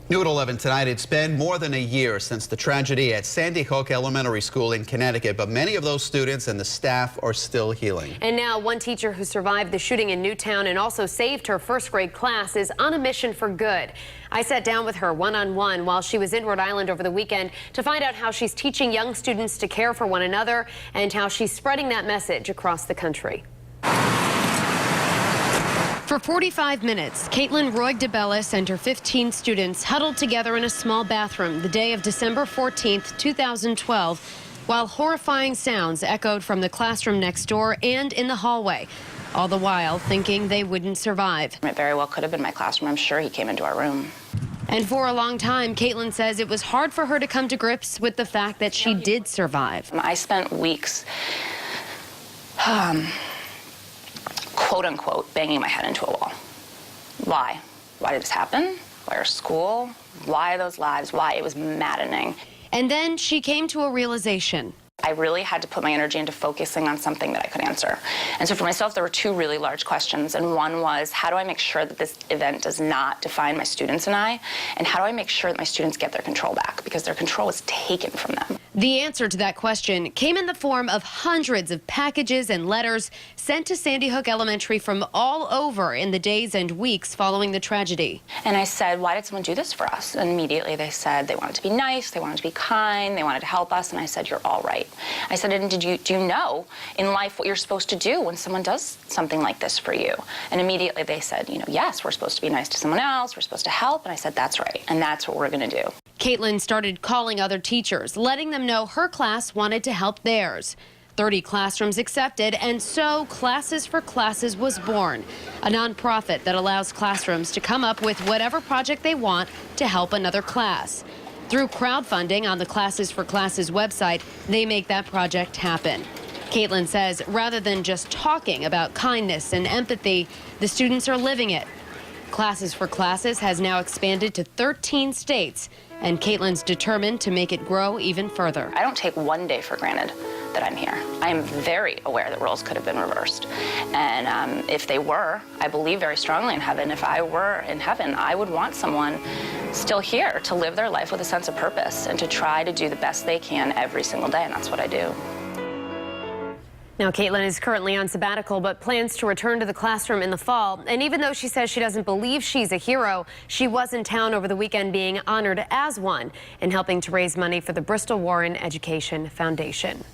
New at 11 tonight, it's been more than a year since the tragedy at Sandy Hook Elementary School in Connecticut, but many of those students and the staff are still healing. And now one teacher who survived the shooting in Newtown and also saved her first grade class is on a mission for good. I sat down with her one-on-one while she was in Rhode Island over the weekend to find out how she's teaching young students to care for one another and how she's spreading that message across the country. For 45 minutes, Kaitlin Roig-DeBellis and her 15 students huddled together in a small bathroom the day of December 14th, 2012, while horrifying sounds echoed from the classroom next door and in the hallway, all the while thinking they wouldn't survive. It very well could have been my classroom. I'm sure he came into our room. And for a long time, Kaitlin says it was hard for her to come to grips with the fact that she did survive. I spent weeks quote unquote, banging my head into a wall. Why? Why did this happen? Why our school? Why those lives? Why? It was maddening. And then she came to a realization. I really had to put my energy into focusing on something that I could answer. And so for myself, there were two really large questions. And one was, how do I make sure that this event does not define my students and I? And how do I make sure that my students get their control back? Because their control was taken from them. The answer to that question came in the form of hundreds of packages and letters sent to Sandy Hook Elementary from all over in the days and weeks following the tragedy. And I said, why did someone do this for us? And immediately they said they wanted to be nice, they wanted to be kind, they wanted to help us. And I said, you're all right. I said, and do you know in life what you're supposed to do when someone does something like this for you? And immediately they said, yes, we're supposed to be nice to someone else, we're supposed to help. And I said, that's right. And that's what we're going to do. Kaitlin started calling other teachers, letting them know her class wanted to help theirs. 30 classrooms accepted, and so Classes for Classes was born, a nonprofit that allows classrooms to come up with whatever project they want to help another class. Through crowdfunding on the Classes for Classes website, they make that project happen. Kaitlin says rather than just talking about kindness and empathy, the students are living it. Classes for Classes has now expanded to 13 states, and Kaitlin's determined to make it grow even further. I don't take one day for granted that I'm here. I am very aware that roles could have been reversed. And if they were, I believe very strongly in heaven. If I were in heaven, I would want someone still here to live their life with a sense of purpose and to try to do the best they can every single day, and that's what I do. Now, Kaitlin is currently on sabbatical, but plans to return to the classroom in the fall. And even though she says she doesn't believe she's a hero, she was in town over the weekend being honored as one and helping to raise money for the Bristol Warren Education Foundation.